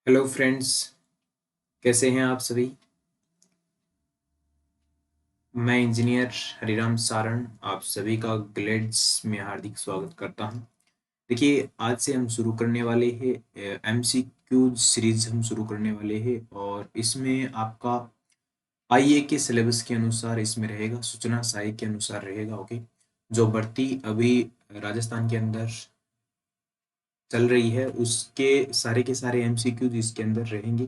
Hello friends, कैसे हैं आप सभी। मैं इंजीनियर हरिराम सारण आप सभी का ग्लेड्स में हार्दिक स्वागत करता हूं। देखिए, आज से हम शुरू करने वाले हैं एमसीक्यूज सीरीज हम शुरू करने वाले हैं और इसमें आपका आईए के सिलेबस के अनुसार इसमें रहेगा, सूचना सहायक के अनुसार रहेगा। ओके, जो भर्ती अभी राजस्थान के अंदर चल रही है उसके सारे के सारे एमसीक्यूज इसके अंदर रहेंगे।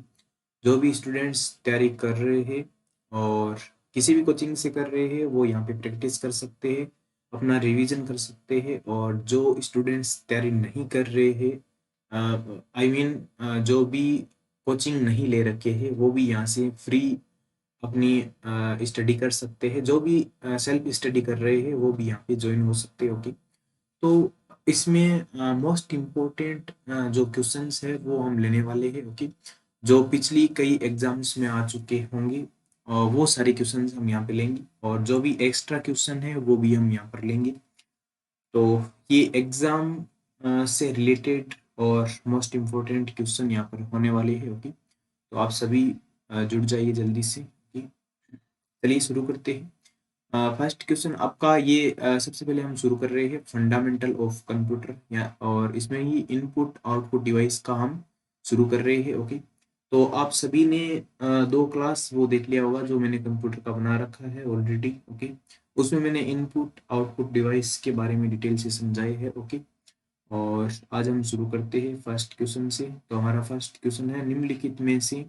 जो भी स्टूडेंट्स तैयारी कर रहे हैं और किसी भी कोचिंग से कर रहे हैं वो यहाँ पे प्रैक्टिस कर सकते हैं, अपना रिवीजन कर सकते हैं। और जो स्टूडेंट्स तैयारी नहीं कर रहे हैं, आई मीन जो भी कोचिंग नहीं ले रखे हैं वो भी यहाँ से फ्री अपनी स्टडी कर सकते हैं। जो भी सेल्फ स्टडी कर रहे हैं वो भी यहाँ पे ज्वाइन हो सकते हैं। ओके, तो इसमें मोस्ट इम्पोर्टेंट जो क्वेश्चंस है वो हम लेने वाले हैं। ओके, जो पिछली कई एग्जाम्स में आ चुके होंगे और वो सारे क्वेश्चंस हम यहाँ पे लेंगे और जो भी एक्स्ट्रा क्वेश्चन है वो भी हम यहाँ पर लेंगे। तो ये एग्जाम से रिलेटेड और मोस्ट इम्पोर्टेंट क्वेश्चन यहाँ पर होने वाले हैं। ओके, तो आप सभी जुड़ जाइए जल्दी से। ओके, चलिए शुरू करते हैं। फर्स्ट क्वेश्चन आपका ये सबसे पहले हम शुरू कर रहे हैं फंडामेंटल ऑफ कंप्यूटर या और इसमें ही इनपुट आउटपुट डिवाइस का हम शुरू कर रहे हैं। ओके, तो आप सभी ने दो क्लास वो देख लिया होगा जो मैंने कंप्यूटर का बना रखा है ऑलरेडी। ओके, उसमें मैंने इनपुट आउटपुट डिवाइस के बारे में डिटेल से समझाए है। ओके, और आज हम शुरू करते हैं फर्स्ट क्वेश्चन से। तो हमारा फर्स्ट क्वेश्चन है, निम्नलिखित में से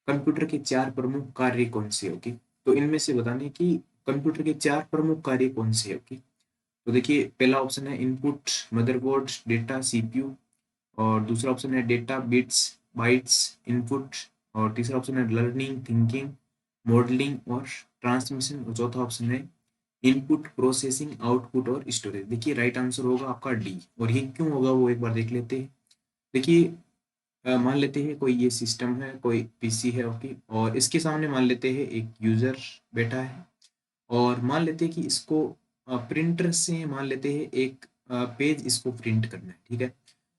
कंप्यूटर के चार प्रमुख कार्य कौन से। ओके, तो इनमें से बताने कि कंप्यूटर के चार प्रमुख कार्य कौन से है। ओके, तो देखिए, पहला ऑप्शन है इनपुट मदरबोर्ड डेटा सीपीयू, और दूसरा ऑप्शन है डेटा बिट्स बाइट्स इनपुट, और तीसरा ऑप्शन है लर्निंग थिंकिंग मॉडलिंग और ट्रांसमिशन, और चौथा ऑप्शन है इनपुट प्रोसेसिंग आउटपुट और स्टोरेज। देखिए, राइट आंसर होगा आपका डी। और ये क्यों होगा वो एक बार देख लेते हैं। देखिए, मान लेते हैं कोई ये सिस्टम है, कोई पीसी है। ओके, और इसके सामने मान लेते हैं एक यूजर बैठा है और मान लेते हैं कि इसको प्रिंटर से मान लेते हैं एक पेज इसको प्रिंट करना है। ठीक है,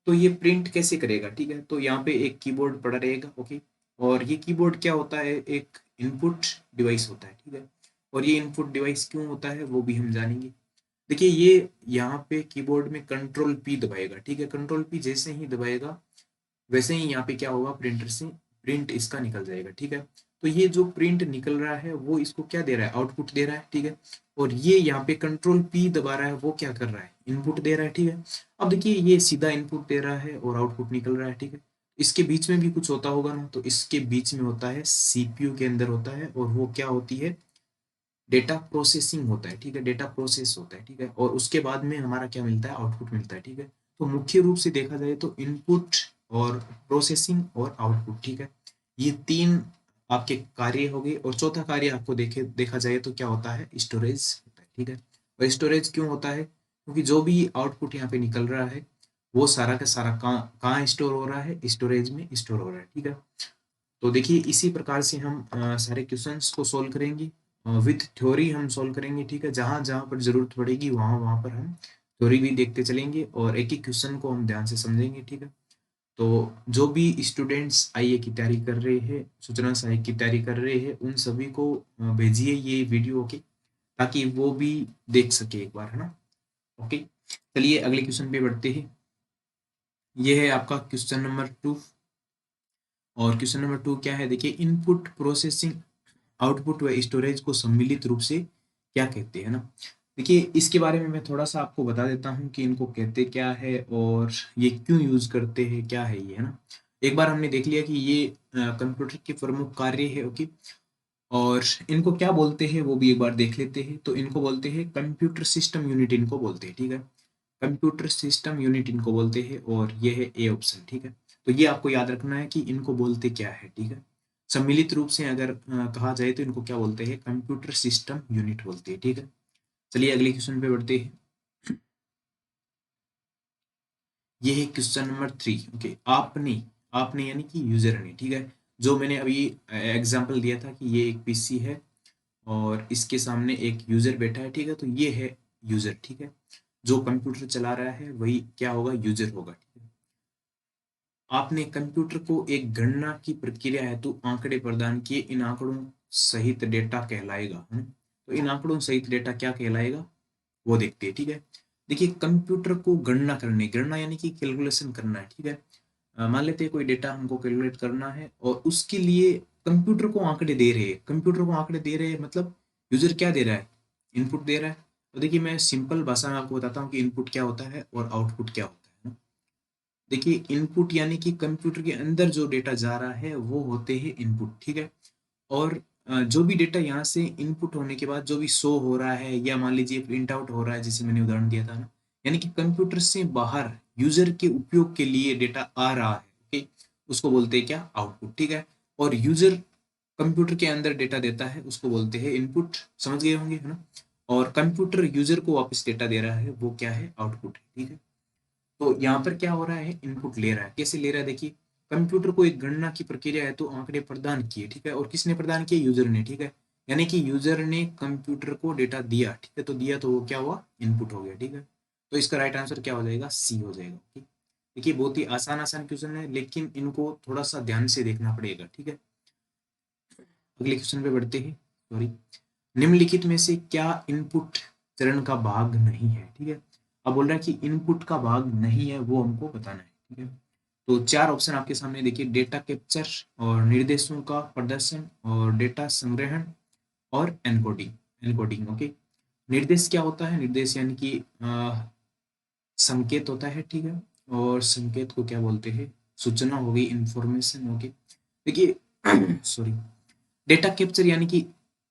तो ये प्रिंट कैसे करेगा। ठीक है, तो यहाँ पे एक कीबोर्ड पड़ा रहेगा। ओके, और ये कीबोर्ड क्या होता है, एक इनपुट डिवाइस होता है। ठीक है, और ये इनपुट डिवाइस क्यों होता है वो भी हम जानेंगे। देखिए, ये यहाँ पे कीबोर्ड में कंट्रोल पी दबाएगा। ठीक है, कंट्रोल पी जैसे ही दबाएगा वैसे ही यहाँ पे क्या होगा, प्रिंटर से प्रिंट इसका निकल जाएगा। ठीक है, तो ये जो प्रिंट निकल रहा है वो इसको क्या दे रहा है, आउटपुट दे रहा है। ठीक है, और ये यहाँ पे कंट्रोल पी दबा रहा है, वो क्या कर रहा है, इनपुट दे रहा है। ठीक है, अब देखिए, ये सीधा इनपुट दे रहा है और आउटपुट निकल रहा है। ठीक है, इसके बीच में भी कुछ होता होगा ना, तो इसके बीच में होता है सीपीयू के अंदर होता है, और वो क्या होती है, डेटा प्रोसेसिंग होता है। ठीक है, डेटा प्रोसेस होता है। ठीक है, और उसके बाद में हमारा क्या मिलता है, आउटपुट मिलता है। ठीक है, तो मुख्य रूप से देखा जाए तो इनपुट और प्रोसेसिंग और आउटपुट। ठीक है, ये तीन आपके कार्य हो गए, और चौथा कार्य आपको देखा जाए तो क्या होता है, स्टोरेज होता है। ठीक है, और स्टोरेज क्यों होता है, क्योंकि जो भी आउटपुट यहाँ पे निकल रहा है वो सारा का सारा कहाँ स्टोर हो रहा है, स्टोरेज में स्टोर हो रहा है। ठीक है, तो देखिए, इसी प्रकार से हम सारे क्वेश्चंस को सोल्व करेंगे, विथ थ्योरी हम सोल्व करेंगे। ठीक है, जहां जहां पर जरूरत पड़ेगी वहां वहां पर हम थ्योरी भी देखते चलेंगे और एक एक क्वेश्चन को हम ध्यान से समझेंगे। ठीक है, तो जो भी स्टूडेंट्स आईए की तैयारी कर रहे हैं, सूचना सहायक की तैयारी कर रहे हैं, उन सभी को भेजिए ये वीडियो। ओके, ताकि वो भी देख सके एक बार, है ना। ओके, चलिए अगले क्वेश्चन पे बढ़ते हैं। ये है आपका क्वेश्चन नंबर 2, और क्वेश्चन नंबर 2 क्या है, देखिए, इनपुट प्रोसेसिंग आउटपुट व स्टोरेज को सम्मिलित रूप से क्या कहते हैं ना। देखिए, इसके बारे में मैं थोड़ा सा आपको बता देता हूँ कि इनको कहते क्या है और ये क्यों यूज करते हैं, क्या है ये, है ना। एक बार हमने देख लिया कि ये कंप्यूटर के प्रमुख कार्य है। ओके, और इनको क्या बोलते हैं वो भी एक बार देख लेते हैं। तो इनको बोलते हैं कंप्यूटर सिस्टम यूनिट, इनको बोलते हैं। ठीक है, कंप्यूटर सिस्टम यूनिट इनको बोलते हैं, और ये है ए ऑप्शन। ठीक है, तो ये आपको याद रखना है कि इनको बोलते क्या है। ठीक है, सम्मिलित रूप से अगर कहा जाए तो इनको क्या बोलते हैं, कंप्यूटर सिस्टम यूनिट बोलते हैं। ठीक है, चलिए अगले क्वेश्चन पे बढ़ते हैं। ये है क्वेश्चन नंबर 3। ओके, आपने आपने यानी कि यूजर ने। ठीक है, जो मैंने अभी एग्जांपल दिया था कि ये एक पीसी है और इसके सामने एक यूजर बैठा है। ठीक है, तो ये है यूजर। ठीक है, जो कंप्यूटर चला रहा है वही क्या होगा, यूजर होगा। ठीक है, आपने कंप्यूटर को एक गणना की प्रक्रिया हेतु आंकड़े प्रदान किए, इन आंकड़ों सहित डेटा कहलाएगा, है ना? तो इन आंकड़ों सहित डेटा क्या कहलाएगा वो देखते हैं, ठीक है। देखिए कंप्यूटर को गणना करनी, गणना यानी कि कैलकुलेशन करना है, ठीक है। मान लेते हैं कोई डेटा हमको कैलकुलेट करना है और उसके लिए कंप्यूटर को आंकड़े दे रहे हैं, कंप्यूटर को आंकड़े दे रहे हैं मतलब यूजर क्या दे रहा है, इनपुट दे रहा है। तो देखिए मैं सिंपल भाषा में आपको बताता हूँ कि इनपुट क्या होता है और आउटपुट क्या होता है ना। देखिए इनपुट यानी कि कंप्यूटर के अंदर जो डेटा जा रहा है वो होते हैं इनपुट, ठीक है। और जो भी डेटा यहाँ से इनपुट होने के बाद जो भी शो हो रहा है या मान लीजिए प्रिंट आउट हो रहा है, जैसे मैंने उदाहरण दिया था ना, यानी कि कंप्यूटर से बाहर यूजर के उपयोग के लिए डेटा आ रहा है, ओके, उसको बोलते हैं क्या, आउटपुट, ठीक है। और यूजर कंप्यूटर के अंदर डेटा देता है उसको बोलते हैं इनपुट, समझ गए होंगे, है ना। और कंप्यूटर यूजर को वापस डेटा दे रहा है वो क्या है, आउटपुट है, ठीक है। तो यहाँ पर क्या हो रहा है, इनपुट ले रहा है, कैसे ले रहा है, देखिए कंप्यूटर को एक गणना की प्रक्रिया है तो आंकड़े प्रदान किए, ठीक है, और किसने प्रदान किए, यूजर ने, ठीक है। यानी कि यूजर ने कंप्यूटर को डेटा दिया, ठीक है, तो दिया तो वो क्या हुआ, इनपुट हो गया, ठीक है। तो इसका राइट आंसर क्या हो जाएगा, सी हो जाएगा, ठीक। देखिए बहुत ही आसान आसान क्वेश्चन है लेकिन इनको थोड़ा सा ध्यान से देखना पड़ेगा, ठीक है। अगले क्वेश्चन पे बढ़ते हैं, सॉरी। निम्नलिखित में से क्या इनपुट चरण का भाग नहीं है, ठीक है। अब बोल रहा है कि इनपुट का भाग नहीं है वो हमको बताना है, ठीक है। तो चार ऑप्शन आपके सामने देखिए, डेटा कैप्चर और निर्देशों का प्रदर्शन और डेटा संग्रहण और एनकोडिंग, एनकोडिंग, ओके। निर्देश क्या होता है, निर्देश यानी कि संकेत होता है, ठीक है। और संकेत को क्या बोलते हैं, सूचना हो गई, इंफॉर्मेशन, ओके। देखिए सॉरी, डेटा कैप्चर यानी कि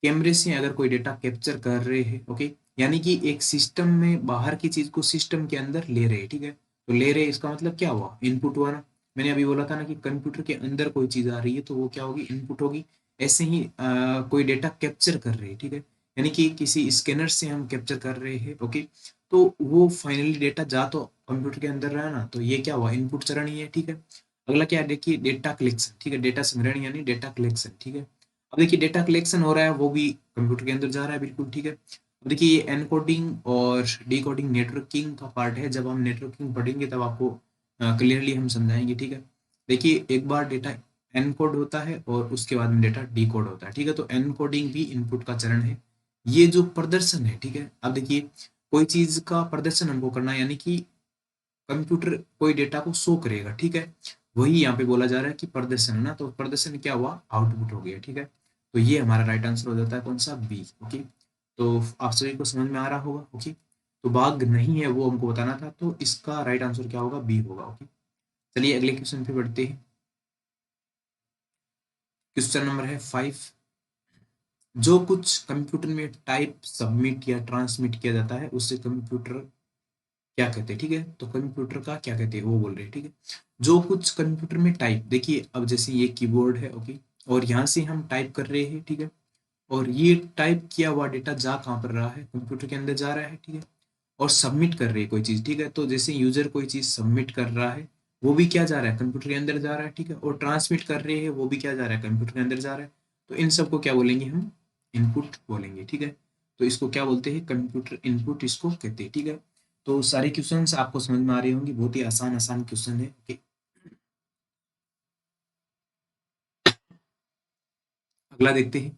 कैमरे से अगर कोई डेटा कैप्चर कर रहे हैं, ओके, यानी कि एक सिस्टम में बाहर की चीज को सिस्टम के अंदर ले रहे हैं, ठीक है। तो ले रहे इसका मतलब क्या हुआ, इनपुट हुआ ना। मैंने अभी बोला था ना कि कंप्यूटर के अंदर कोई चीज आ रही है तो वो क्या होगी, इनपुट होगी। ऐसे ही कोई डेटा कैप्चर कर रहे हैं, ठीक है, यानी कि किसी स्कैनर से हम कैप्चर कर रहे हैं, ओके। तो वो फाइनली डेटा जा तो कंप्यूटर के अंदर रहा ना, तो ये क्या हुआ, इनपुट चरण ही है, ठीक है। अगला क्या है, देखिए डेटा कलेक्शन, ठीक है, डेटा संग्रहण यानी डेटा कलेक्शन, ठीक है। अब देखिए डेटा कलेक्शन हो रहा है वो भी कंप्यूटर के अंदर जा रहा है, बिल्कुल ठीक है। अब देखिए ये एनकोडिंग और डिकोडिंग नेटवर्किंग का पार्ट है, जब हम नेटवर्किंग पढ़ेंगे तब आपको क्लियरली हम समझाएंगे, ठीक है। देखिए एक बार डेटा एनकोड होता है और उसके बाद में डेटा डिकोड होता है, ठीक है। तो एनकोडिंग भी इनपुट का चरण है। ये जो प्रदर्शन है, ठीक है, अब देखिए कोई चीज का प्रदर्शन हमको करना है यानी कि कंप्यूटर कोई डेटा को शो करेगा, ठीक है। वही यहाँ पे बोला जा रहा है कि प्रदर्शन है ना, तो प्रदर्शन क्या हुआ, आउटपुट हो गया, ठीक है। तो ये हमारा राइट आंसर हो जाता है कौन सा, बी, ओके। तो आप सभी को समझ में आ रहा होगा, ओके। तो भाग नहीं है वो हमको बताना था, तो इसका राइट आंसर क्या होगा, बी होगा, ओके। चलिए अगले क्वेश्चन पे बढ़ते हैं। क्वेश्चन नंबर है 5। जो कुछ कंप्यूटर में टाइप, सबमिट या ट्रांसमिट किया जाता है उससे कंप्यूटर क्या कहते हैं, ठीक है। तो कंप्यूटर का क्या कहते हैं वो बोल रहे हैं, ठीक है। जो कुछ कंप्यूटर में टाइप, देखिए अब जैसे ये कीबोर्ड है, ओके, और यहाँ से हम टाइप कर रहे हैं, ठीक है। और ये टाइप किया हुआ डेटा जा कहाँ पर रहा है, कंप्यूटर के अंदर जा रहा है, ठीक है। और सबमिट कर रहे हैं कोई चीज, ठीक है। तो जैसे यूजर कोई चीज सबमिट कर रहा है वो भी क्या जा रहा है, कंप्यूटर के अंदर जा रहा है, ठीक है। और ट्रांसमिट कर रहे हैं वो भी क्या जा रहा है, कंप्यूटर के अंदर जा रहा है। तो इन सबको क्या बोलेंगे हम, इनपुट बोलेंगे, ठीक है। तो इसको क्या बोलते हैं, कंप्यूटर इनपुट इसको कहते हैं, ठीक है। तो सारे क्वेश्चंस आपको समझ में आ रहे होंगे, बहुत ही आसान आसान क्वेश्चन है, ओके। अगला देखते हैं।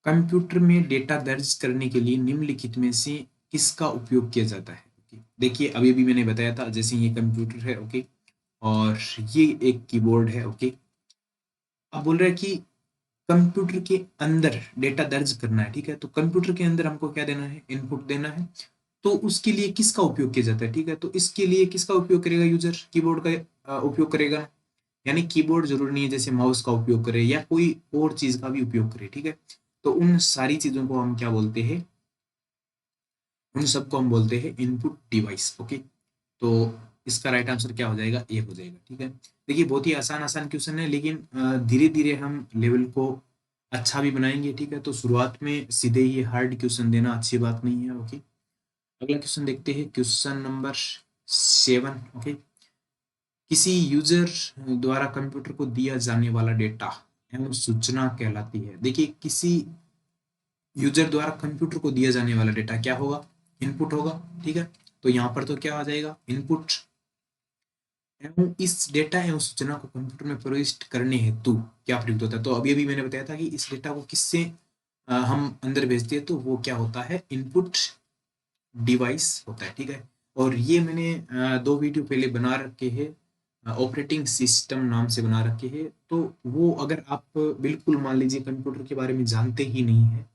कंप्यूटर में डेटा दर्ज करने के लिए निम्नलिखित में से किसका उपयोग किया जाता है, ओके। देखिए अभी अभी मैंने बताया था, जैसे ये कंप्यूटर है, ओके, और ये एक कीबोर्ड है, ओके। अब बोल रहा है कि कंप्यूटर के अंदर डेटा दर्ज करना है, ठीक है। तो कंप्यूटर के अंदर हमको क्या देना है, इनपुट देना है। तो उसके लिए किसका उपयोग किया जाता है, ठीक है। तो इसके लिए किसका उपयोग करेगा, यूजर कीबोर्ड का उपयोग करेगा। यानी कीबोर्ड जरूरी नहीं है जैसे माउस का उपयोग करे या कोई और चीज का भी उपयोग करे, ठीक है। तो उन सारी चीजों को हम क्या बोलते हैं, उन सबको हम बोलते हैं इनपुट डिवाइस, ओके। तो इसका राइट आंसर क्या हो जाएगा, ए हो जाएगा, ठीक है। देखिए बहुत ही आसान आसान क्वेश्चन है लेकिन धीरे धीरे हम लेवल को अच्छा भी बनाएंगे, ठीक है। तो शुरुआत में सीधे ही हार्ड क्वेश्चन देना अच्छी बात नहीं है, ओके। अगला क्वेश्चन देखते हैं, क्वेश्चन नंबर 7, ओके। किसी यूजर द्वारा कंप्यूटर को दिया जाने वाला डेटा एवं सूचना कहलाती है। देखिए किसी यूजर द्वारा कंप्यूटर को दिया जाने वाला डेटा क्या होगा, इनपुट होगा, ठीक है। तो यहाँ पर तो क्या आ जाएगा, इनपुट। एवं इस डेटा एवं सूचना को कंप्यूटर में प्रविष्ट करने हेतु क्या प्रयुक्त होता है। तो अभी अभी मैंने बताया था कि इस डेटा को किससे हम अंदर भेजते हैं, तो वो क्या होता है, इनपुट डिवाइस होता है, ठीक है। और ये मैंने 2 वीडियो पहले बना रखे हैं, ऑपरेटिंग सिस्टम नाम से बना रखे हैं। तो वो अगर आप बिल्कुल मान लीजिए कंप्यूटर के बारे में जानते ही नहीं है,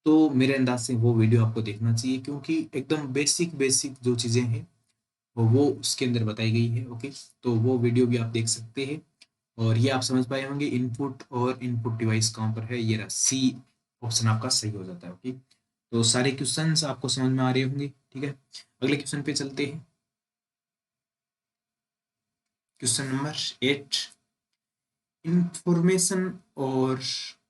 तो मेरे अंदाज से वो वीडियो आपको देखना चाहिए, क्योंकि एकदम बेसिक बेसिक जो चीज़ें हैं वो उसके अंदर बताई गई है। ओके, तो वो वीडियो भी आप देख सकते हैं। और ये आप समझ पाए होंगे इनपुट और इनपुट डिवाइस कहाँ पर है, ये रहा सी ऑप्शन आपका सही हो जाता है। ओके, तो सारे क्वेश्चंस आपको समझ में आ रहे होंगे, ठीक है। अगले क्वेश्चन पे चलते हैं। क्वेश्चन नंबर 8, इंफॉर्मेशन और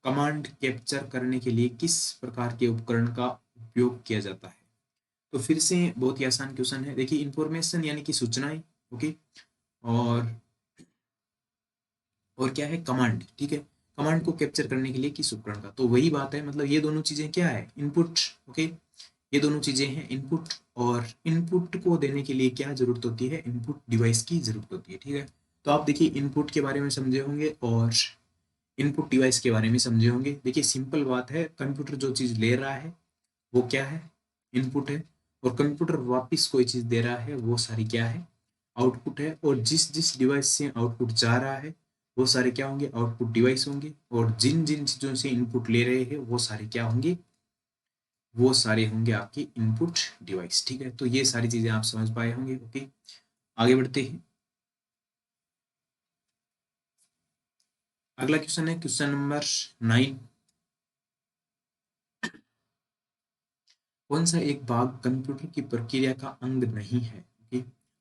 कमांड कैप्चर करने के लिए किस प्रकार के उपकरण का उपयोग किया जाता है। तो फिर से बहुत ही आसान क्वेश्चन है। देखिए, इंफॉर्मेशन यानी कि सूचनाएं, ओके, और क्या है, कमांड, ठीक है। कमांड को कैप्चर करने के लिए किस उपकरण का, तो वही बात है, मतलब ये दोनों चीजें क्या है, इनपुट। ओके, ये दोनों चीजें हैं इनपुट, और इनपुट को देने के लिए क्या जरूरत होती है, इनपुट डिवाइस की जरूरत होती है, ठीक है। तो आप देखिए इनपुट के बारे में समझे होंगे और इनपुट डिवाइस के बारे में समझे होंगे। देखिए सिंपल बात है, कंप्यूटर जो चीज ले रहा है वो क्या है, इनपुट है। और कंप्यूटर वापस कोई चीज दे रहा है, वो सारी क्या है, आउटपुट है। और जिस जिस डिवाइस से आउटपुट जा रहा है वो सारे क्या होंगे, आउटपुट डिवाइस होंगे। और जिन जिन चीजों से इनपुट ले रहे हैं वो सारे क्या होंगे, वो सारे होंगे आपकी इनपुट डिवाइस, ठीक है। तो ये सारी चीजें आप समझ पाए होंगे। ओके, आगे बढ़ते हैं। अगला क्वेश्चन है क्वेश्चन नंबर 9, कौन सा एक भाग कंप्यूटर की प्रक्रिया का अंग नहीं है। ओके,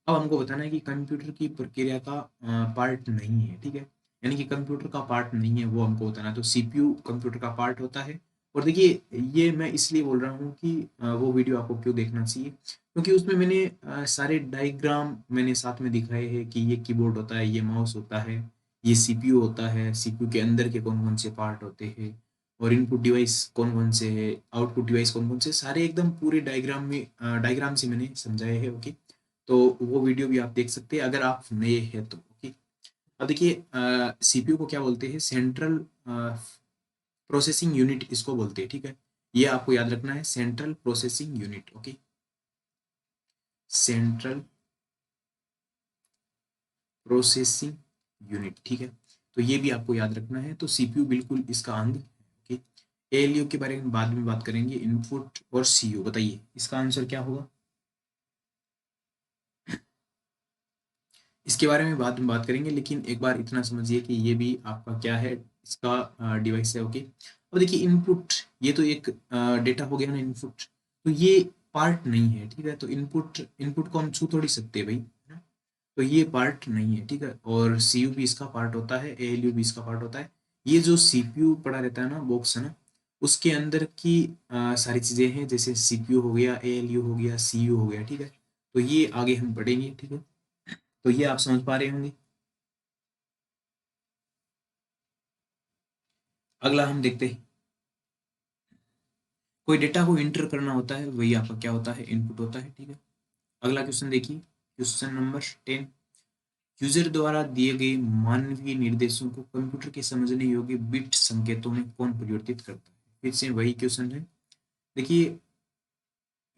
अब हमको बताना है कि कंप्यूटर की प्रक्रिया का पार्ट नहीं है, ठीक है। यानी कि कंप्यूटर का पार्ट नहीं है, वो हमको बताना है। तो सीपीयू कंप्यूटर का पार्ट होता है। और देखिए ये मैं इसलिए बोल रहा हूँ कि वो वीडियो आपको क्यों देखना चाहिए, क्योंकि उसमें मैंने सारे डायग्राम मैंने साथ में दिखाए हैं कि ये कीबोर्ड होता है, ये माउस होता है, ये सीपीयू होता है, सीपीयू के अंदर के कौन कौन से पार्ट होते हैं, और इनपुट डिवाइस कौन कौन से है, आउटपुट डिवाइस कौन कौन से, सारे एकदम पूरे डायग्राम में डायग्राम से मैंने समझाए हैं। ओके, तो वो वीडियो भी आप देख सकते हैं अगर आप नए हैं तो। ओके, अब देखिए सीपीयू को क्या बोलते हैं, सेंट्रल प्रोसेसिंग यूनिट इसको बोलते हैं, ठीक है। ये आपको याद रखना है, central processing unit. Okay, central processing unit, ठीक है। तो ये भी आपको याद रखना है। तो सीपीयू बिल्कुल इसका अंग है। ओके, एएलयू के बारे में बाद में बात करेंगे, इनपुट और सीयू। बताइए इसका आंसर क्या होगा, इसके बारे में बाद में बात करेंगे, लेकिन एक बार इतना समझिए कि ये भी आपका क्या है, इसका डिवाइस है। ओके, अब देखिए इनपुट, ये तो एक डेटा हो गया ना, इनपुट। तो ये पार्ट नहीं है, ठीक है। तो इनपुट, इनपुट को हम छू थोड़ी सकते हैं भाई, है ना? तो ये पार्ट नहीं है, ठीक है। और सीयू भी इसका पार्ट होता है, एएलयू भी इसका पार्ट होता है। ये जो सीपीयू पड़ा रहता है ना, बॉक्स है ना, उसके अंदर की सारी चीजें हैं, जैसे सीपीयू हो गया, एएलयू हो गया, सीयू हो गया, ठीक है। तो ये आगे हम पढ़ेंगे, ठीक है। तो ये आप समझ पा रहे होंगे। अगला हम देखते हैं, कोई डेटा को इंटर करना होता है, वही आपका क्या होता है, इनपुट होता है, ठीक है। अगला क्वेश्चन देखिए, क्वेश्चन नंबर 10, यूजर द्वारा दिए गए मानवीय निर्देशों को कंप्यूटर के समझने योग्य बिट संकेतों में कौन परिवर्तित करता है। फिर से वही क्वेश्चन है। देखिए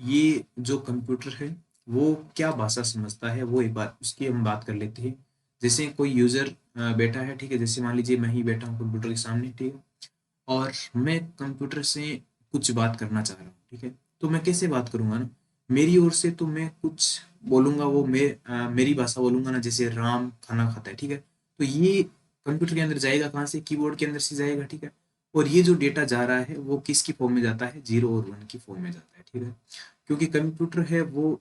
ये जो कंप्यूटर है वो क्या भाषा समझता है, वो एक बार उसकी हम बात कर लेते हैं। जैसे कोई यूजर बैठा है, ठीक है, जैसे मान लीजिए मैं ही बैठा हूँ कंप्यूटर के सामने, ठीक है। और मैं कंप्यूटर से कुछ बात करना चाह रहा हूँ, ठीक है। तो मैं कैसे बात करूंगा ना, मेरी ओर से तो मैं कुछ बोलूंगा, वो मेरी भाषा बोलूंगा ना, जैसे राम खाना खाता है, ठीक है। तो ये कंप्यूटर के अंदर जाएगा कहाँ से, कीबोर्ड के अंदर से जाएगा, ठीक है। और ये जो डेटा जा रहा है वो किसकी फॉर्म में जाता है, 0 और 1 की फॉर्म में जाता है, ठीक है। क्योंकि कंप्यूटर है वो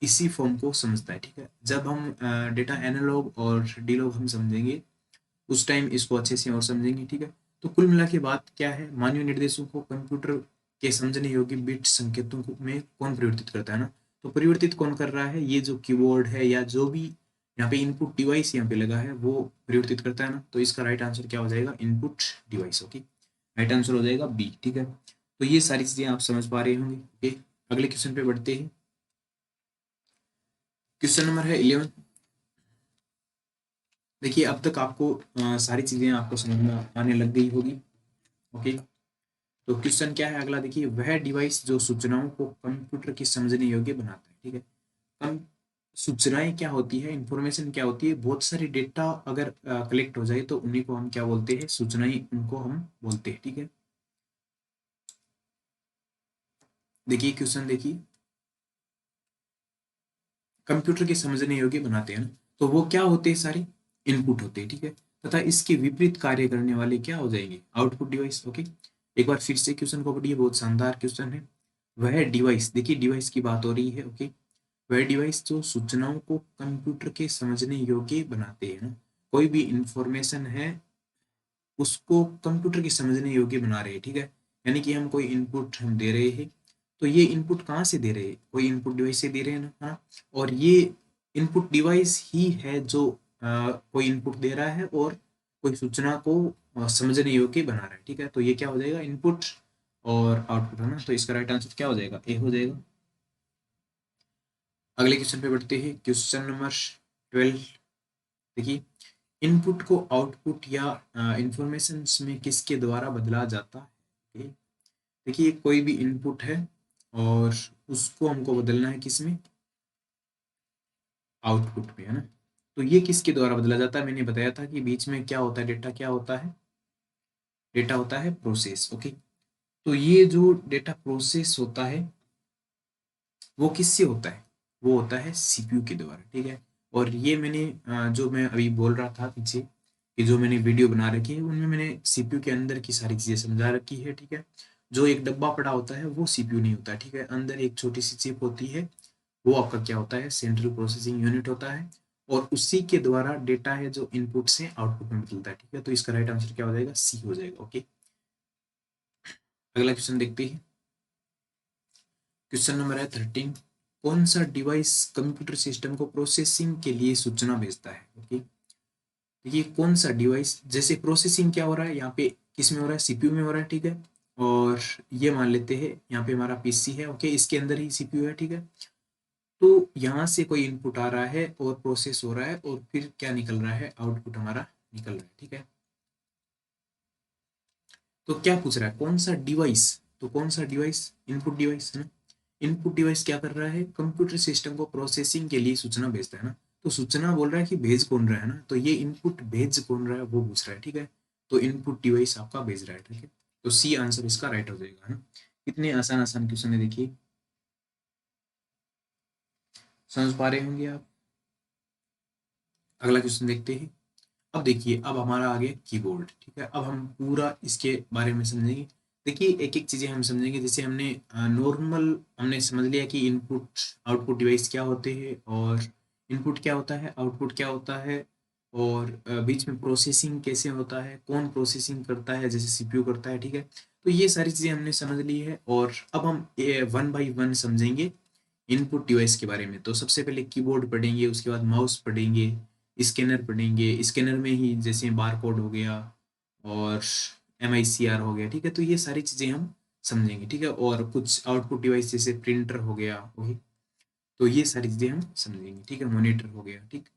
इसी फॉर्म को समझता है, ठीक है। जब हम डेटा एनालॉग और डिलॉग हम समझेंगे, उस टाइम इसको अच्छे से और समझेंगे, ठीक है। तो कुल मिला के बात क्या है, मानवीय निर्देशों को कंप्यूटर के समझने योग्य बिट संकेतों में कौन परिवर्तित करता है ना। तो परिवर्तित कौन कर रहा है, ये जो कीबोर्ड है या जो भी यहाँ पे इनपुट डिवाइस यहाँ पे लगा है वो परिवर्तित करता है ना। तो इसका राइट आंसर क्या हो जाएगा, input device. Okay, right answer हो जाएगा बी, ठीक है। तो ये सारी चीजें आप समझ पा रहे होंगे। ओके, अगले क्वेश्चन पे बढ़ते हैं। क्वेश्चन नंबर है 11, देखिए अब तक आपको सारी चीजें आपको समझ में आने लग गई होगी। ओके, तो क्वेश्चन क्या है अगला, देखिए वह डिवाइस जो सूचनाओं को कंप्यूटर की समझने योग्य बनाता है। ठीक है, कम सूचनाएं क्या होती है, इंफॉर्मेशन क्या होती है, बहुत सारी डेटा अगर कलेक्ट हो जाए तो उन्हीं को हम क्या बोलते हैं, सूचनाएं उनको हम बोलते हैं। ठीक है, देखिए क्वेश्चन देखिए, कंप्यूटर के समझने योग्य बनाते हैं ना, तो वो क्या होते हैं, सारे इनपुट होते हैं। ठीक है, तथा इसके विपरीत कार्य करने वाले क्या हो जाएंगे, आउटपुट डिवाइस। ओके, एक बार फिर से क्वेश्चन को पढ़िए, बहुत शानदार क्वेश्चन है। वह डिवाइस, देखिए डिवाइस की बात हो रही है। ओके, वह डिवाइस जो सूचनाओं को कंप्यूटर के समझने योग्य बनाते हैं ना, कोई भी इंफॉर्मेशन है उसको कंप्यूटर के समझने योग्य बना रहे हैं। ठीक है, यानी कि हम कोई इनपुट हम दे रहे हैं, तो ये इनपुट कहाँ से दे रहे हैं, कोई इनपुट डिवाइस से दे रहे हैं ना। हाँ, और ये इनपुट डिवाइस ही है जो कोई इनपुट दे रहा है और कोई सूचना को समझने योग्य बना रहा है। ठीक है, तो ये क्या हो जाएगा, इनपुट और आउटपुट है ना, तो इसका राइट आंसर क्या हो जाएगा, ए हो जाएगा। अगले क्वेश्चन पे बढ़ते हैं, क्वेश्चन नंबर 12। देखिए, इनपुट को आउटपुट या इंफॉर्मेशन में किसके द्वारा बदला जाता है। देखिए कोई भी इनपुट है और उसको हमको बदलना है किसमें, आउटपुट में, है ना। तो ये किसके द्वारा बदला जाता है, मैंने बताया था कि बीच में क्या होता है, डेटा क्या होता है, डेटा होता है प्रोसेस। ओके, तो ये जो डेटा प्रोसेस होता है वो किससे होता है, वो होता है सीपीयू के द्वारा। ठीक है, और ये मैंने जो मैं अभी बोल रहा था पीछे कि जो मैंने वीडियो बना रखी है उनमें मैंने सीपीयू के अंदर की सारी चीजें समझा रखी है। ठीक है, जो एक डब्बा पड़ा होता है वो सीपीयू नहीं होता है। ठीक है, अंदर एक छोटी सी चिप होती है, वो आपका क्या होता है, सेंट्रल प्रोसेसिंग यूनिट होता है, और उसी के द्वारा डेटा है जो इनपुट से आउटपुट में बदलता है। ठीक है, तो इसका राइट आंसर क्या हो जाएगा, सी हो जाएगा। ओके, अगला क्वेश्चन देखते हैं, क्वेश्चन नंबर है 13। कौन सा डिवाइस कंप्यूटर सिस्टम को प्रोसेसिंग के लिए सूचना भेजता है। ओके, देखिए कौन सा डिवाइस, जैसे प्रोसेसिंग क्या हो रहा है यहाँ पे, किस में हो रहा है, सीपीयू में हो रहा है। ठीक है, और ये मान लेते हैं यहाँ पे हमारा पीसी है। ओके, इसके अंदर ही सीपीयू है। ठीक है, तो यहाँ से कोई इनपुट आ रहा है और प्रोसेस हो रहा है और फिर क्या निकल रहा है, आउटपुट हमारा निकल रहा है। ठीक है, तो क्या पूछ रहा है, कौन सा डिवाइस, तो कौन सा डिवाइस, इनपुट डिवाइस है ना। इनपुट डिवाइस क्या कर रहा है, कंप्यूटर सिस्टम को प्रोसेसिंग के लिए सूचना भेजता है ना। तो सूचना बोल रहा है कि भेज कौन रहा है ना, तो ये इनपुट भेज कौन रहा है वो पूछ रहा है। ठीक है, तो इनपुट डिवाइस आपका भेज रहा है। ठीक है, तो सी आंसर इसका राइट हो जाएगा, है ना। कितने आसान आसान क्वेश्चन है, देखिए समझ पा रहे होंगे आप। अगला क्वेश्चन देखते हैं। अब देखिए, अब हमारा आ गया कीबोर्ड। ठीक है, अब हम पूरा इसके बारे में समझेंगे। देखिए एक एक चीजें हम समझेंगे, जैसे हमने नॉर्मल हमने समझ लिया कि इनपुट आउटपुट डिवाइस क्या होते हैं, और इनपुट क्या होता है, आउटपुट क्या होता है, और बीच में प्रोसेसिंग कैसे होता है, कौन प्रोसेसिंग करता है, जैसे सीपीयू करता है। ठीक है, तो ये सारी चीजें हमने समझ ली है, और अब हम वन बाई वन समझेंगे इनपुट डिवाइस के बारे में। तो सबसे पहले कीबोर्ड पढ़ेंगे, उसके बाद माउस पढ़ेंगे, स्कैनर पढ़ेंगे, स्कैनर में ही जैसे बार कोड हो गया और MICR हो गया। ठीक है, तो ये सारी चीजें हम समझेंगे। ठीक है, और कुछ आउटपुट डिवाइस जैसे प्रिंटर हो गया वही, तो ये सारी चीजें हम समझेंगे। ठीक है, मॉनिटर हो गया। ठीक,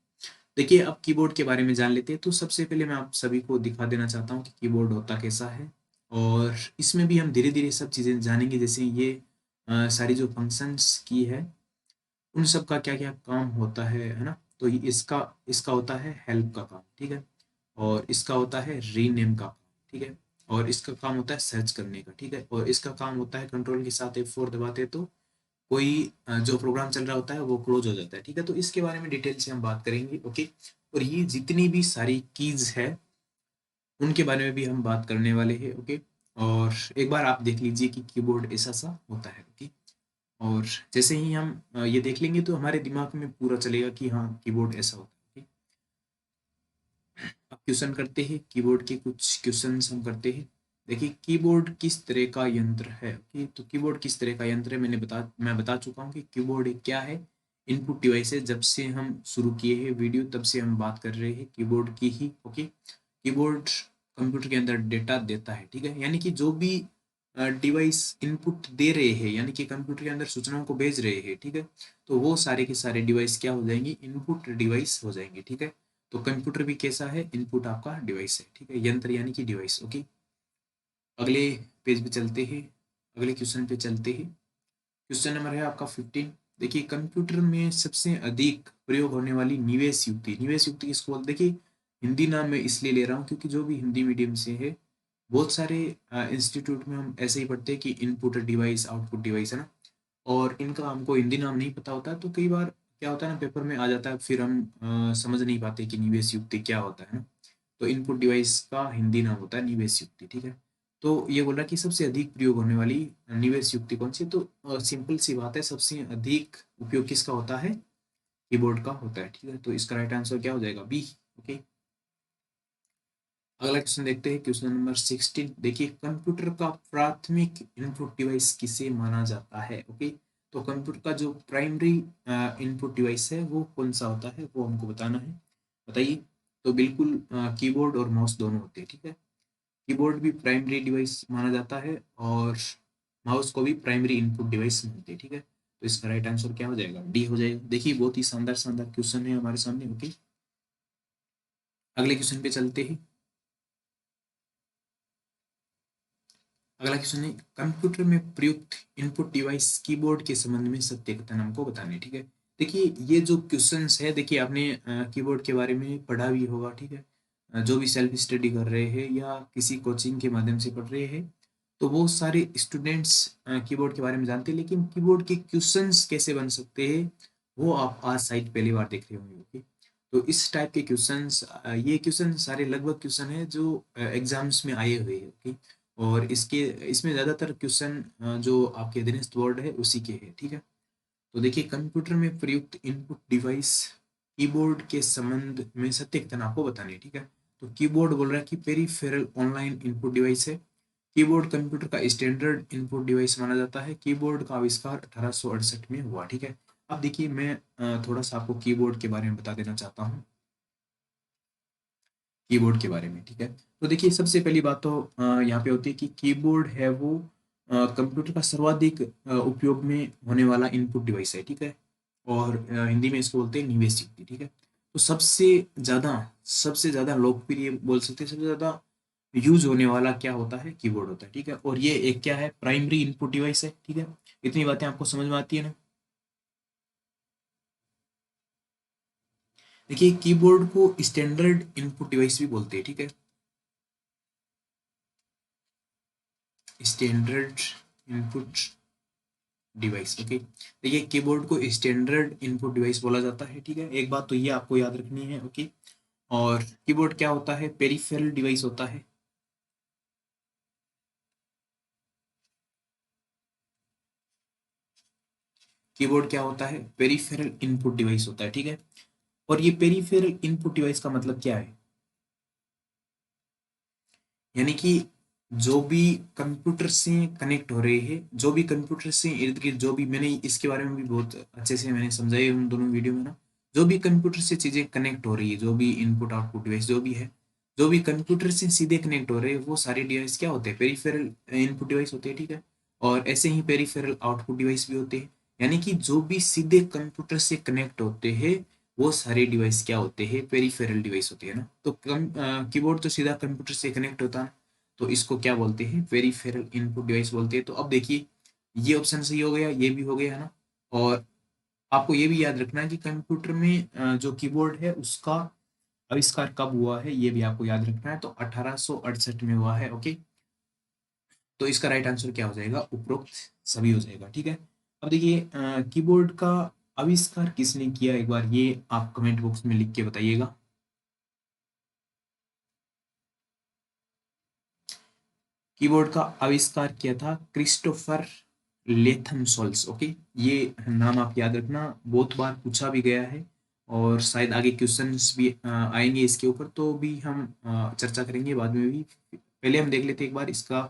देखिए अब कीबोर्ड के बारे में जान लेते हैं। तो सबसे पहले मैं आप सभी को दिखा देना चाहता हूँ कि कीबोर्ड होता कैसा है, और इसमें भी हम धीरे धीरे सब चीजें जानेंगे, जैसे ये सारी जो फंक्शंस की है उन सब का क्या क्या काम होता है ना। तो इसका इसका होता है हेल्प का काम। ठीक है, और इसका होता है रीनेम का काम। ठीक है, और इसका काम होता है सर्च करने का। ठीक है, और इसका काम होता है कंट्रोल के साथ F4 दबाते तो कोई जो प्रोग्राम चल रहा होता है वो क्लोज हो जाता है। ठीक है, तो इसके बारे में डिटेल से हम बात करेंगे। ओके, और ये जितनी भी सारी कीज है उनके बारे में भी हम बात करने वाले हैं। ओके, और एक बार आप देख लीजिए कि कीबोर्ड ऐसा सा होता है। ओके, और जैसे ही हम ये देख लेंगे तो हमारे दिमाग में पूरा चलेगा कि हाँ कीबोर्ड ऐसा होता है। ठीक? अब क्वेश्चन करते हैं, कीबोर्ड के कुछ क्वेश्चंस हम करते हैं। देखिए कीबोर्ड किस तरह का यंत्र है। ओके, तो कीबोर्ड किस तरह का यंत्र है, मैं बता चुका हूँ कि कीबोर्ड एक क्या है, इनपुट डिवाइस है। जब से हम शुरू किए हैं वीडियो तब से हम बात कर रहे हैं कीबोर्ड की ही। ओके, कीबोर्ड कंप्यूटर के अंदर डेटा देता है। ठीक है, यानी कि जो भी डिवाइस इनपुट दे रहे हैं, यानी कि कंप्यूटर के अंदर सूचनाओं को भेज रहे हैं। ठीक है, तो वो सारे के सारे डिवाइस क्या हो जाएंगे, इनपुट डिवाइस हो जाएंगे। ठीक है, तो कंप्यूटर भी कैसा है, इनपुट आपका डिवाइस है, ठीक है, यंत्र यानी कि डिवाइस। ओके, अगले पेज पे चलते हैं, अगले क्वेश्चन पे चलते हैं। क्वेश्चन नंबर है आपका 15। देखिए, कंप्यूटर में सबसे अधिक प्रयोग होने वाली निवेश युक्ति, निवेश युक्ति किसको बोलते हैं? देखिए, हिंदी नाम मैं इसलिए ले रहा हूँ क्योंकि जो भी हिंदी मीडियम से है, बहुत सारे इंस्टीट्यूट में हम ऐसे ही पढ़ते हैं कि इनपुट डिवाइस, आउटपुट डिवाइस, है ना, और इनका हमको हिंदी नाम नहीं पता होता, तो कई बार क्या होता है ना, पेपर में आ जाता है, फिर हम समझ नहीं पाते कि निवेश युक्ति क्या होता है ना। तो इनपुट डिवाइस का हिंदी नाम होता है निवेश युक्ति, ठीक है। तो ये बोल रहा है कि सबसे अधिक प्रयोग होने वाली निवेश युक्ति कौन सी, तो सिंपल सी बात है, सबसे अधिक उपयोग किसका होता है, कीबोर्ड का होता है, ठीक है। तो इसका राइट आंसर क्या हो जाएगा, बी। ओके, अगला क्वेश्चन देखते हैं, क्वेश्चन नंबर 16। देखिए, कंप्यूटर का प्राथमिक इनपुट डिवाइस किसे माना जाता है? ओके, तो कंप्यूटर का जो प्राइमरी इनपुट डिवाइस है वो कौन सा होता है, वो हमको बताना है, बताइए। तो बिल्कुल कीबोर्ड और माउस दोनों होते हैं, ठीक है। कीबोर्ड भी प्राइमरी डिवाइस माना जाता है और माउस को भी प्राइमरी इनपुट डिवाइस मानते हैं, ठीक है। तो इसका राइट आंसर क्या हो जाएगा, डी हो जाएगा। देखिए, बहुत ही शानदार शानदार क्वेश्चन है हमारे सामने। ओके, अगले क्वेश्चन पे चलते हैं। अगला क्वेश्चन है, कंप्यूटर में प्रयुक्त इनपुट डिवाइस कीबोर्ड के संबंध में सत्य कथन हमको बताने, ठीक है। देखिए, ये जो क्वेश्चंस है, देखिए आपने कीबोर्ड के बारे में पढ़ा भी होगा, ठीक है। जो भी सेल्फ स्टडी कर रहे हैं या किसी कोचिंग के माध्यम से पढ़ रहे हैं, तो वो सारे स्टूडेंट्स कीबोर्ड के बारे में जानते हैं, लेकिन कीबोर्ड के क्वेश्चंस कैसे बन सकते हैं, वो आप आज शायद पहली बार देख रहे होंगे। ओके, तो इस टाइप के क्वेश्चंस, ये क्वेश्चन सारे लगभग क्वेश्चन है जो एग्जाम्स में आए हुए हैं। ओके, और इसके इसमें ज़्यादातर क्वेश्चन जो आपके अधीनस्थ बोर्ड है उसी के हैं, ठीक है। तो देखिए, कंप्यूटर में प्रयुक्त इनपुट डिवाइस कीबोर्ड के संबंध में सत्य कथन आपको बताने हैं, ठीक है। तो कीबोर्ड बोल रहा है कि पेरिफेरल ऑनलाइन इनपुट डिवाइस है। कीबोर्ड कंप्यूटर का स्टैंडर्ड इनपुट डिवाइस माना जाता है। कीबोर्ड का आविष्कार 1868 में हुआ, ठीक है। अब देखिए, मैं थोड़ा सा आपको कीबोर्ड के बारे में बता देना चाहता हूँ, कीबोर्ड के बारे में, ठीक है। तो देखिए, सबसे पहली बात तो यहाँ पे होती है कि कीबोर्ड है वो कंप्यूटर का सर्वाधिक उपयोग में होने वाला इनपुट डिवाइस है, ठीक है। और हिंदी में इसको बोलते हैं निवेश युक्ति, ठीक है। तो सबसे ज्यादा लोकप्रिय बोल सकते हैं, सबसे ज्यादा यूज होने वाला क्या होता है, कीबोर्ड होता है, ठीक है। और ये एक क्या है, प्राइमरी इनपुट डिवाइस है, ठीक है। इतनी बातें आपको समझ में आती है ना। देखिए, कीबोर्ड को स्टैंडर्ड इनपुट डिवाइस भी बोलते हैं, ठीक है, स्टैंडर्ड इनपुट डिवाइस। ओके, देखिए, कीबोर्ड को स्टैंडर्ड इनपुट डिवाइस बोला जाता है, ठीक है। एक बात तो ये आपको याद रखनी है। ओके, और कीबोर्ड क्या होता है, पेरिफेरल डिवाइस होता है। कीबोर्ड क्या होता है, पेरिफेरल इनपुट डिवाइस होता है, ठीक है। और ये पेरिफेरल इनपुट डिवाइस का मतलब क्या है, यानी कि जो भी कंप्यूटर से कनेक्ट हो रहे हैं, जो भी कंप्यूटर से इर्द गिर्द, जो भी, मैंने इसके बारे में भी बहुत अच्छे से मैंने समझाई उन दोनों वीडियो में ना, जो भी कंप्यूटर से चीजें कनेक्ट हो रही है, जो भी इनपुट आउटपुट डिवाइस जो भी है, जो भी कंप्यूटर से सीधे कनेक्ट हो रहे हैं, वो सारे डिवाइस क्या होते हैं, पेरिफेरल इनपुट डिवाइस होते हैं, ठीक है। और ऐसे ही पेरिफेरल आउटपुट डिवाइस भी होते हैं, यानी कि जो भी सीधे कंप्यूटर से कनेक्ट होते हैं, वो सारे डिवाइस क्या होते हैं, पेरिफेरल डिवाइस होते हैं ना। तो कीबोर्ड तो सीधा कंप्यूटर से कनेक्ट होता है, तो इसको क्या बोलते हैं, पेरिफेरल इनपुट डिवाइस बोलते हैं। तो अब देखिए, ये ऑप्शन सही हो गया, ये भी हो गया, है ना। और आपको ये भी याद रखना है कि कंप्यूटर में जो कीबोर्ड है उसका आविष्कार कब हुआ है, ये भी आपको याद रखना है। तो 1868 में हुआ है। ओके, तो इसका राइट आंसर क्या हो जाएगा, उपरोक्त सभी हो जाएगा, ठीक है। अब देखिए, कीबोर्ड का आविष्कार किसने किया, एक बार ये आप कमेंट बॉक्स में लिख के बताइएगा। कीबोर्ड का आविष्कार किया था क्रिस्टोफर लेथम सोल्स। ओके, ये नाम आप याद रखना, बहुत बार पूछा भी गया है, और शायद आगे क्वेश्चंस भी आएंगे इसके ऊपर, तो भी हम चर्चा करेंगे बाद में भी। पहले हम देख लेते हैं एक बार इसका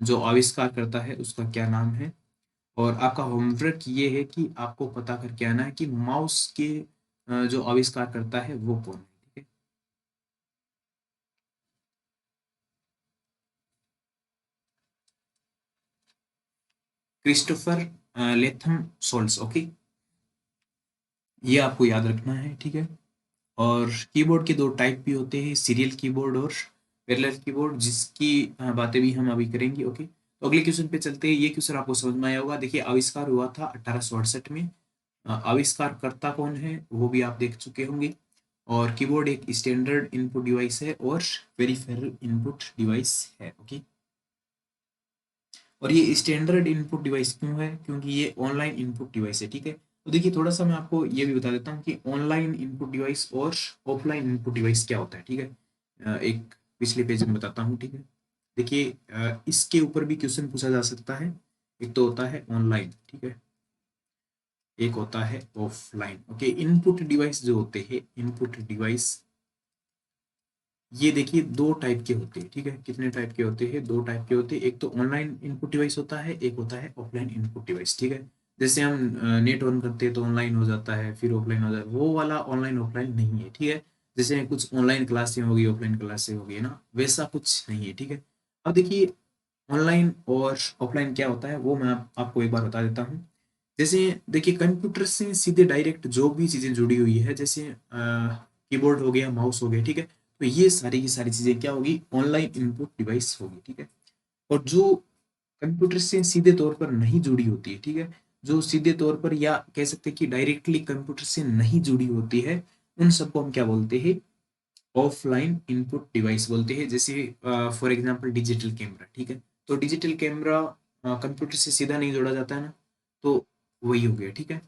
जो आविष्कार करता है उसका क्या नाम है। और आपका होमवर्क ये है कि आपको पता करके आना है कि माउस के जो आविष्कार करता है वो कौन है, ठीक है। Christopher Latham souls. ओके, ये आपको याद रखना है, ठीक है। और कीबोर्ड के दो टाइप भी होते हैं, सीरियल कीबोर्ड और पैरेलल कीबोर्ड, जिसकी बातें भी हम अभी करेंगे। ओके, तो अगले क्वेश्चन पे चलते हैं। ये क्वेश्चन आपको समझ में आया होगा। देखिए, आविष्कार हुआ था 1868 में। आविष्कारकर्ता कौन है वो भी आप देख चुके होंगे। और कीबोर्ड एक स्टैंडर्ड इनपुट डिवाइस है और पेरिफेरल इनपुट डिवाइस है। ओके, और ये स्टैंडर्ड इनपुट डिवाइस क्यों है? क्योंकि ये ऑनलाइन इनपुट डिवाइस है। ठीक है, तो देखिए थोड़ा सा मैं आपको ये भी बता देता हूँ कि ऑनलाइन इनपुट डिवाइस और ऑफलाइन इनपुट डिवाइस क्या होता है। ठीक है, एक पिछले पेज में बताता हूँ। ठीक है, देखिए इसके ऊपर भी क्वेश्चन पूछा जा सकता है। एक तो होता है ऑनलाइन, ठीक है, एक होता है ऑफलाइन। ओके, इनपुट डिवाइस जो होते हैं, इनपुट डिवाइस ये देखिए दो टाइप के होते हैं। ठीक है, कितने टाइप के होते हैं? दो टाइप के होते हैं। एक तो ऑनलाइन इनपुट डिवाइस होता है, एक होता है ऑफलाइन इनपुट डिवाइस। ठीक है, जैसे हम नेट ऑन करते हैं तो ऑनलाइन हो जाता है, फिर ऑफलाइन हो जाता है। वो वाला ऑनलाइन ऑफलाइन नहीं है। ठीक है, जैसे कुछ ऑनलाइन क्लासें होगी, ऑफलाइन क्लासें होगी ना, वैसा कुछ नहीं है। ठीक है, अब देखिए ऑनलाइन और ऑफलाइन क्या होता है वो मैं आपको एक बार बता देता हूँ। जैसे देखिए कंप्यूटर से सीधे डायरेक्ट जो भी चीजें जुड़ी हुई है, जैसे कीबोर्ड हो गया, माउस हो गया, ठीक है, तो ये सारी की सारी चीजें क्या होगी? ऑनलाइन इनपुट डिवाइस होगी। ठीक है, और जो कंप्यूटर से सीधे तौर पर नहीं जुड़ी होती है, ठीक है, जो सीधे तौर पर या कह सकते हैं कि डायरेक्टली कंप्यूटर से नहीं जुड़ी होती है, उन सबको हम क्या बोलते हैं? ऑफलाइन इनपुट डिवाइस बोलते हैं। जैसे फॉर एग्जांपल डिजिटल कैमरा। ठीक है, तो डिजिटल कैमरा कंप्यूटर से सीधा नहीं जोड़ा जाता है ना, तो वही हो गया। ठीक है,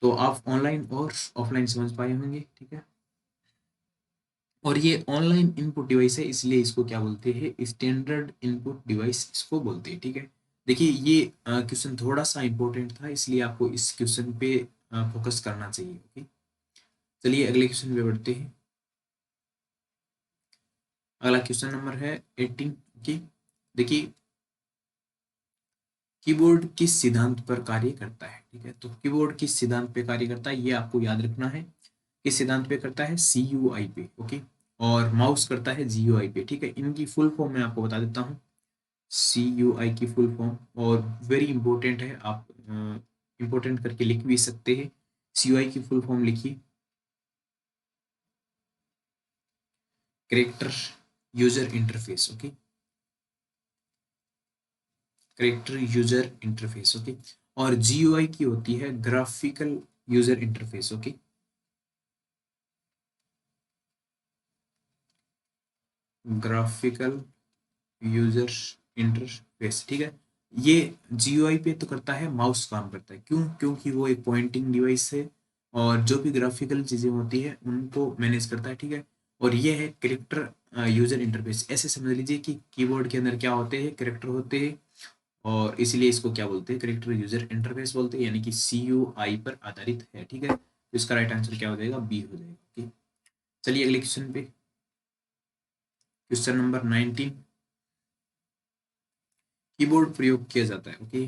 तो आप ऑनलाइन और ऑफलाइन समझ पाए होंगे। ठीक है, और ये ऑनलाइन इनपुट डिवाइस है, इसलिए इसको क्या बोलते हैं? स्टैंडर्ड इनपुट डिवाइस इसको बोलते हैं। ठीक है, देखिए ये क्वेश्चन थोड़ा सा इंपॉर्टेंट था, इसलिए आपको इस क्वेश्चन पे फोकस करना चाहिए। ओके, चलिए अगले क्वेश्चन पे बढ़ते हैं। अगला क्वेश्चन नंबर है 18। ओके, देखिए कीबोर्ड किस सिद्धांत पर कार्य करता है? ठीक है, तो कीबोर्ड किस सिद्धांत पे कार्य करता है ये आपको याद रखना है। किस सिद्धांत पे करता है? CUI पे। ओके, और माउस करता है GUI पे। ठीक है, इनकी फुल फॉर्म मैं आपको बता देता हूँ। CUI की फुल फॉर्म, और वेरी इंपॉर्टेंट है, आप इंपॉर्टेंट करके लिख भी सकते हैं। CUI की फुल फॉर्म लिखिए, character user interface. Okay, character user interface. Okay, और GUI की होती है graphical user interface. Okay, graphical user interface. ठीक है, ये GUI पे तो करता है, माउस काम करता है। क्यों? क्योंकि वो एक पॉइंटिंग डिवाइस है और जो भी ग्राफिकल चीजें होती है उनको मैनेज करता है। ठीक है, और ये है कैरेक्टर यूजर इंटरफेस। ऐसे समझ लीजिए कि कीबोर्ड के अंदर क्या होते हैं? कैरेक्टर होते हैं, और इसीलिए इसको क्या बोलते हैं? कैरेक्टर यूजर इंटरफेस बोलते हैं, यानी कि CUI पर आधारित है। ठीक है, तो इसका राइट आंसर क्या हो जाएगा? बी हो जाएगा। ओके, चलिए अगले क्वेश्चन पे, क्वेश्चन नंबर 19। कीबोर्ड प्रयोग किया जाता है। Okay,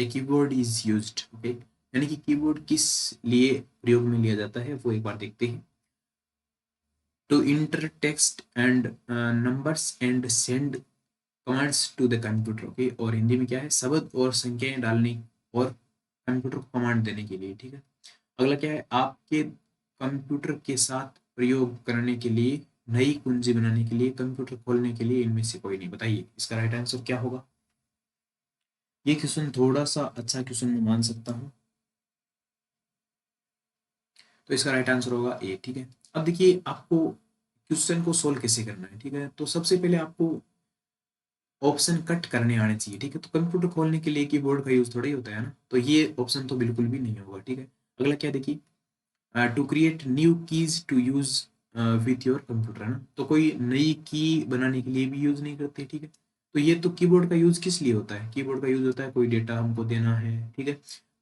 a keyboard is used. Okay, यानी कि कीबोर्ड किस लिए प्रयोग में लिया जाता है वो एक बार देखते हैं। To enter text and numbers and send commands to the computer. Okay, और हिंदी में क्या है? शब्द और संख्याएं डालने और कंप्यूटर को कमांड देने के लिए। ठीक है, अगला क्या है? आपके कंप्यूटर के साथ प्रयोग करने के लिए, नई कुंजी बनाने के लिए, कंप्यूटर खोलने के लिए, इनमें से कोई नहीं। बताइए इसका राइट आंसर क्या होगा? ये क्वेश्चन थोड़ा सा अच्छा क्वेश्चन मैं मान सकता हूँ, तो इसका राइट आंसर होगा ए। ठीक है, अब देखिए आपको क्वेश्चन को सोल्व कैसे करना है। ठीक है, तो सबसे पहले आपको ऑप्शन कट करने आने चाहिए। ठीक है, तो कंप्यूटर खोलने के लिए कीबोर्ड का यूज थोड़ा ही होता है ना, तो ये ऑप्शन तो बिल्कुल भी नहीं होगा। ठीक है, अगला क्या देखिए, to create new keys to use with your computer, है ना, तो कोई नई की बनाने के लिए भी यूज नहीं करते। ठीक है, तो ये तो कीबोर्ड का यूज किस लिए होता है? कीबोर्ड का यूज होता है कोई डेटा हमको देना है। ठीक है,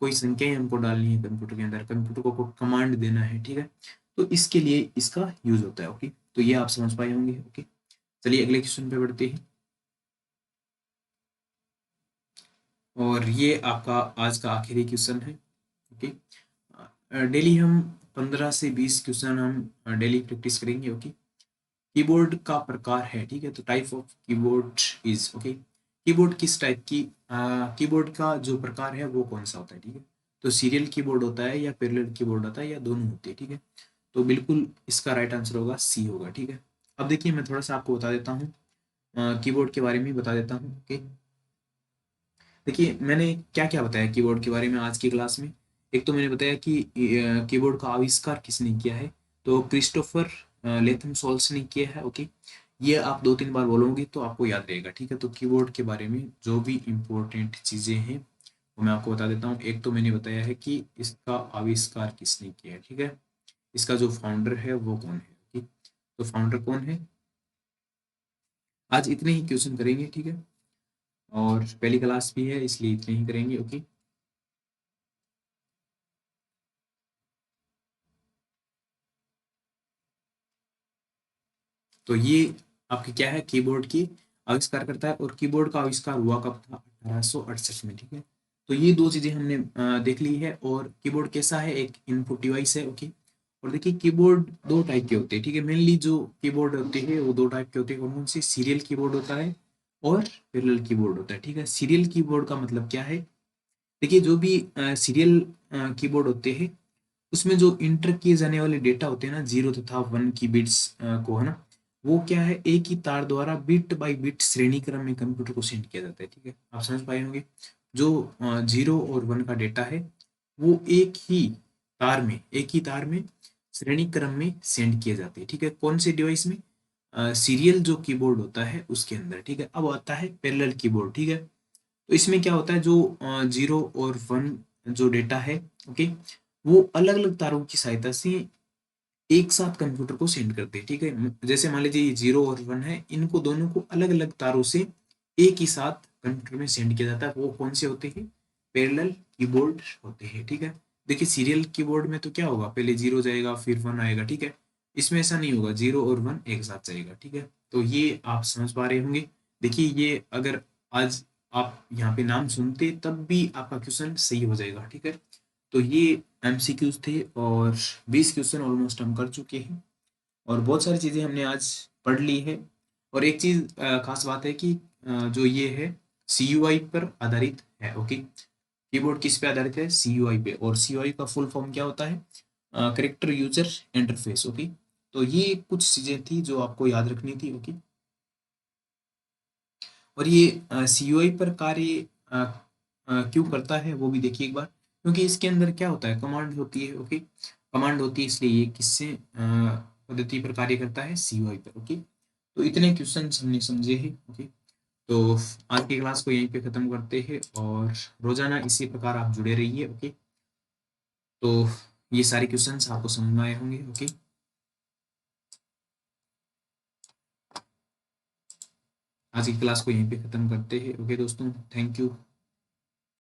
कोई संख्याएं हमको डालनी है कंप्यूटर के अंदर, कंप्यूटर को कमांड देना है। ठीक है, तो इसके लिए इसका यूज होता है। ओके, तो ये आप समझ पाए होंगे। ओके, चलिए अगले क्वेश्चन पे बढ़ते हैं, और ये आपका आज का आखिरी क्वेश्चन है। ओके, डेली हम 15 से 20 क्वेश्चन हम डेली प्रैक्टिस करेंगे। ओके, कीबोर्ड का प्रकार है। ठीक है, तो type of keyboard is. Okay, keyboard किस टाइप की, कीबोर्ड का जो प्रकार है वो कौन सा होता है? ठीक है, तो सीरियल कीबोर्ड होता है, या पैरेलल कीबोर्ड होता है, या दोनों होते हैं। ठीक है, तो बिल्कुल इसका राइट आंसर होगा सी होगा। ठीक है, अब देखिए मैं थोड़ा सा आपको बता देता हूँ, कीबोर्ड के बारे में बता देता हूँ। ओके, देखिए मैंने क्या क्या बताया कीबोर्ड के बारे में आज की क्लास में। एक तो मैंने बताया कि कीबोर्ड का आविष्कार किसने किया है, तो क्रिस्टोफर लेथम सोल्स ने किया है। ओके, ये आप 2-3 बार बोलोगे तो आपको याद रहेगा। ठीक है, तो कीबोर्ड के बारे में जो भी इम्पोर्टेंट चीज़ें हैं वो मैं आपको बता देता हूँ। एक तो मैंने बताया है कि इसका आविष्कार किसने किया है। ठीक है, इसका जो फाउंडर है वो कौन है। ठीक, तो फाउंडर कौन है, आज इतने ही क्वेश्चन करेंगे। ठीक है, और पहली क्लास भी है इसलिए इतने ही करेंगे। ओके, तो ये आपके क्या है, कीबोर्ड की आविष्कार करता है। और कीबोर्ड का आविष्कार हुआ कब था, 1868 में। ठीक है, तो ये दो चीजें हमने देख ली है। और कीबोर्ड कैसा है, एक इनपुट डिवाइस है। ओके, और देखिए कीबोर्ड दो टाइप के होते हैं। ठीक है, मेनली जो कीबोर्ड होते हैं वो दो टाइप के होते हैं। कौन कौन से, सीरियल कीबोर्ड होता है और पैरेलल कीबोर्ड होता है। ठीक है, सीरियल कीबोर्ड का मतलब क्या है, देखिए जो भी सीरियल कीबोर्ड होते हैं उसमें जो इंटर किए जाने वाले डेटा होते हैं ना, 0 तथा 1 की बिट्स को, है ना, वो क्या है, एक ही तार द्वारा बिट बाय बिट श्रेणी क्रम में कंप्यूटर को सेंड किया जाता है। ठीक है, आप समझ पाए होंगे, जो 0 और 1 का डेटा है वो एक ही तार में श्रेणी क्रम में सेंड किए जाते हैं। ठीक है, कौन से डिवाइस में, सीरियल जो कीबोर्ड होता है उसके अंदर। ठीक है, अब आता है पैरेलल कीबोर्ड। ठीक है, तो इसमें क्या होता है, जो 0 और 1 जो डेटा है, ओके, वो अलग अलग तारों की सहायता से एक साथ कंप्यूटर को सेंड करते हैं। ठीक है, जैसे मान लीजिए ये 0 और 1 है, इनको दोनों को अलग अलग तारों से एक ही साथ कंप्यूटर में सेंड किया जाता है। वो कौन से होते हैं, पैरेलल कीबोर्ड होते हैं। ठीक है, देखिए सीरियल कीबोर्ड में तो क्या होगा, पहले 0 जाएगा फिर 1 आएगा। ठीक है, इसमें ऐसा नहीं होगा, 0 और 1 एक साथ जाएगा। ठीक है, तो ये आप समझ पा रहे होंगे। देखिए ये अगर आज आप यहाँ पे नाम सुनते तब भी आपका क्वेश्चन सही हो जाएगा। ठीक है, तो ये एमसीक्यूज थे और 20 क्वेश्चन ऑलमोस्ट हम कर चुके हैं और बहुत सारी चीज़ें हमने आज पढ़ ली है। और एक चीज़ खास बात है कि जो ये है सीयूआई पर आधारित है। ओके, कीबोर्ड किस पे आधारित है, सीयूआई पे। और सीयूआई का फुल फॉर्म क्या होता है, करेक्टर यूजर इंटरफेस। ओके, तो ये कुछ चीज़ें थी जो आपको याद रखनी थी। ओके, और ये सीयूआई पर कार्य क्यों करता है वो भी देखिए एक बार, क्योंकि इसके अंदर क्या होता है, कमांड होती है। ओके, कमांड होती है, इसलिए ये किससे पद्धति पर कार्य करता है, सीयूआई पर। ओके, तो इतने क्वेश्चन हमने समझे हैं। ओके, तो आज की क्लास को यहीं पे खत्म करते हैं और रोजाना इसी प्रकार आप जुड़े रहिए। ओके, तो ये सारे क्वेश्चंस आपको समझ में आए होंगे। ओके, आज की क्लास को यहीं पे खत्म करते हैं। ओके दोस्तों, थैंक यू।